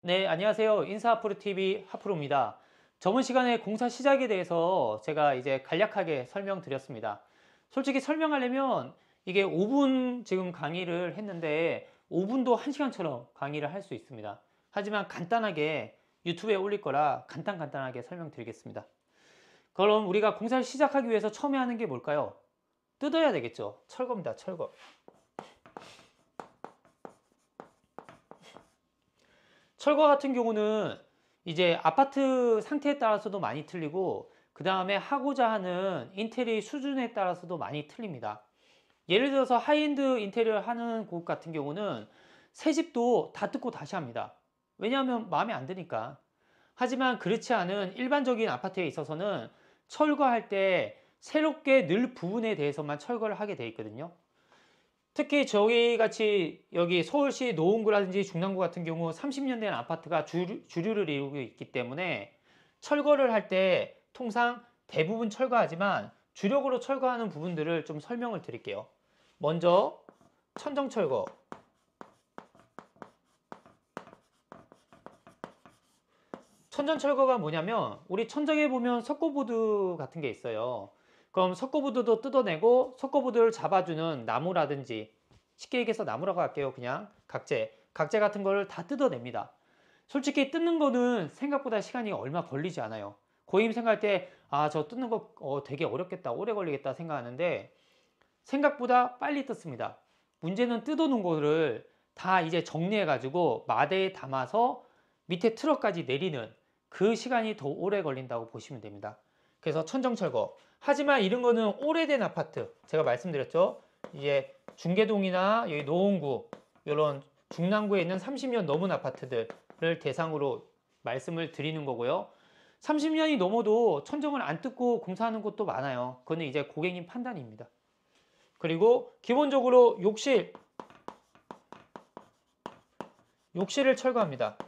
네, 안녕하세요. 인사하프로TV 하프로입니다. 저번 시간에 공사 시작에 대해서 제가 이제 간략하게 설명드렸습니다. 솔직히 설명하려면 이게 5분 지금 강의를 했는데 5분도 1시간처럼 강의를 할 수 있습니다. 하지만 간단하게 유튜브에 올릴 거라 간단하게 설명드리겠습니다. 그럼 우리가 공사를 시작하기 위해서 처음에 하는 게 뭘까요? 뜯어야 되겠죠. 철거입니다. 철거. 철거 같은 경우는 이제 아파트 상태에 따라서도 많이 틀리고 그 다음에 하고자 하는 인테리어 수준에 따라서도 많이 틀립니다. 예를 들어서 하이엔드 인테리어 하는 곳 같은 경우는 새 집도 다 뜯고 다시 합니다. 왜냐하면 마음에 안 드니까. 하지만 그렇지 않은 일반적인 아파트에 있어서는 철거할 때 새롭게 늘 부분에 대해서만 철거를 하게 돼 있거든요. 특히 저희 같이 여기 서울시 노원구라든지 중랑구 같은 경우 30년 된 아파트가 주류를 이루고 있기 때문에 철거를 할 때 통상 대부분 철거하지만 주력으로 철거하는 부분들을 좀 설명을 드릴게요. 먼저 천정 철거. 천정 철거가 뭐냐면 우리 천정에 보면 석고보드 같은 게 있어요. 그럼 석고보드도 뜯어내고 석고보드를 잡아주는 나무라든지 쉽게 얘기해서 나무라고 할게요. 그냥 각재 같은 거를 다 뜯어냅니다. 솔직히 뜯는 거는 생각보다 시간이 얼마 걸리지 않아요. 고임 생각할 때 저 뜯는 거 되게 어렵겠다, 오래 걸리겠다 생각하는데 생각보다 빨리 뜯습니다. 문제는 뜯어놓은 거를 다 이제 정리해 가지고 마대에 담아서 밑에 트럭까지 내리는 그 시간이 더 오래 걸린다고 보시면 됩니다. 그래서 천정철거. 하지만 이런 거는 오래된 아파트, 제가 말씀드렸죠. 이제 중계동이나 여기 노원구 이런 중랑구에 있는 30년 넘은 아파트들을 대상으로 말씀을 드리는 거고요. 30년이 넘어도 천정을 안 뜯고 공사하는 곳도 많아요. 그거는 이제 고객님 판단입니다. 그리고 기본적으로 욕실을 철거합니다.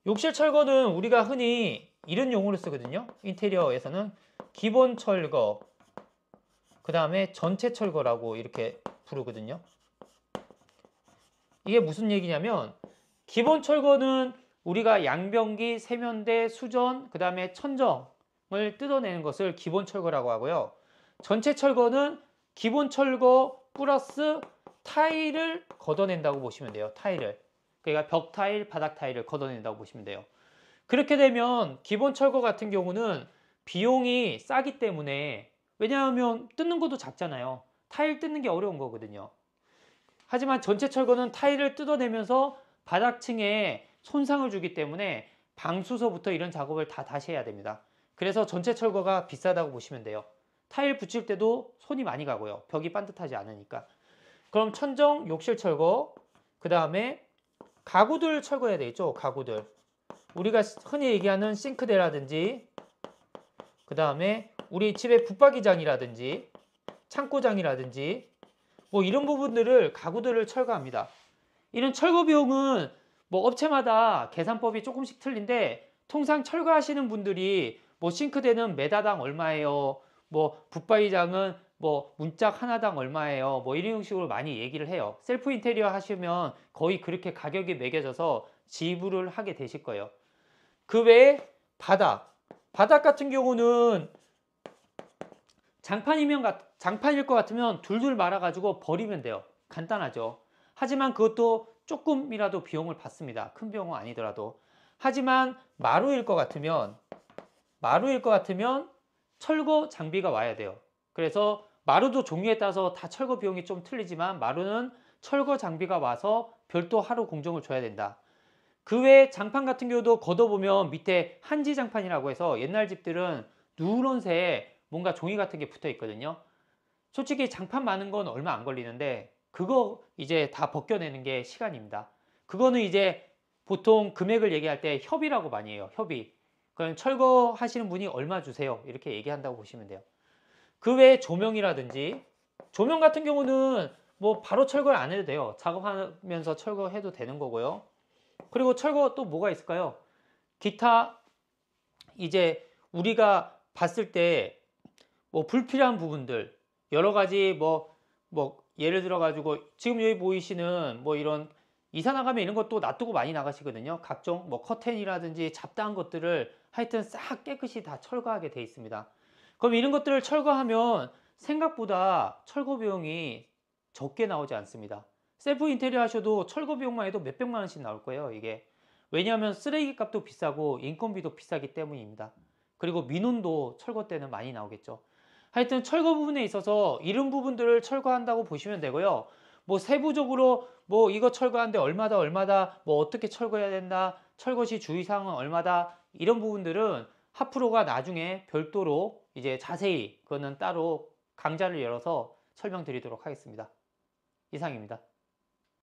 욕실 철거는 우리가 흔히 이런 용어를 쓰거든요. 인테리어에서는 기본 철거, 그 다음에 전체 철거라고 이렇게 부르거든요. 이게 무슨 얘기냐면 기본 철거는 우리가 양변기, 세면대, 수전, 그 다음에 천정을 뜯어내는 것을 기본 철거라고 하고요. 전체 철거는 기본 철거 플러스 타일을 걷어낸다고 보시면 돼요. 타일을. 그러니까 벽 타일, 바닥 타일을 걷어낸다고 보시면 돼요. 그렇게 되면 기본 철거 같은 경우는 비용이 싸기 때문에, 왜냐하면 뜯는 것도 작잖아요. 타일 뜯는 게 어려운 거거든요. 하지만 전체 철거는 타일을 뜯어내면서 바닥층에 손상을 주기 때문에 방수서부터 이런 작업을 다 다시 해야 됩니다. 그래서 전체 철거가 비싸다고 보시면 돼요. 타일 붙일 때도 손이 많이 가고요. 벽이 반듯하지 않으니까. 그럼 천정, 욕실 철거, 그 다음에 가구들 철거해야 되겠죠. 가구들. 우리가 흔히 얘기하는 싱크대라든지, 그 다음에 우리 집의 붙박이장이라든지 창고장이라든지 뭐 이런 부분들을 가구들을 철거합니다. 이런 철거 비용은 뭐 업체마다 계산법이 조금씩 틀린데 통상 철거하시는 분들이 뭐 싱크대는 메다당 얼마예요, 뭐 붙박이장은 뭐 문짝 하나당 얼마예요, 뭐 이런 식으로 많이 얘기를 해요. 셀프 인테리어 하시면 거의 그렇게 가격이 매겨져서 지불을 하게 되실 거예요. 그 외에 바닥 같은 경우는 장판일 것 같으면 둘둘 말아가지고 버리면 돼요. 간단하죠. 하지만 그것도 조금이라도 비용을 받습니다. 큰 비용은 아니더라도. 하지만 마루일 것 같으면 철거 장비가 와야 돼요. 그래서 마루도 종류에 따라서 다 철거 비용이 좀 틀리지만 마루는 철거 장비가 와서 별도 하루 공정을 줘야 된다. 그 외에 장판 같은 경우도 걷어보면 밑에 한지장판이라고 해서 옛날 집들은 누런새 뭔가 종이 같은 게 붙어 있거든요. 솔직히 장판 많은 건 얼마 안 걸리는데 그거 이제 다 벗겨내는 게 시간입니다. 그거는 이제 보통 금액을 얘기할 때 협의라고 많이 해요. 협의. 그럼 철거하시는 분이 얼마 주세요, 이렇게 얘기한다고 보시면 돼요. 그 외에 조명이라든지, 조명 같은 경우는 뭐 바로 철거를 안 해도 돼요. 작업하면서 철거해도 되는 거고요. 그리고 철거 또 뭐가 있을까요? 기타 이제 우리가 봤을 때 뭐 불필요한 부분들 여러 가지 뭐 예를 들어 가지고 지금 여기 보이시는 뭐 이런 이사 나가면 이런 것도 놔두고 많이 나가시거든요. 각종 뭐 커튼이라든지 잡다한 것들을 하여튼 싹 깨끗이 다 철거하게 돼 있습니다. 그럼 이런 것들을 철거하면 생각보다 철거 비용이 적게 나오지 않습니다. 셀프 인테리어 하셔도 철거 비용만 해도 몇백만 원씩 나올 거예요, 이게. 왜냐하면 쓰레기 값도 비싸고 인건비도 비싸기 때문입니다. 그리고 민원도 철거 때는 많이 나오겠죠. 하여튼 철거 부분에 있어서 이런 부분들을 철거한다고 보시면 되고요. 뭐 세부적으로 뭐 이거 철거하는데 얼마다 뭐 어떻게 철거해야 된다, 철거 시 주의사항은 얼마다, 이런 부분들은 하프로가 나중에 별도로 이제 자세히 그거는 따로 강좌를 열어서 설명드리도록 하겠습니다. 이상입니다.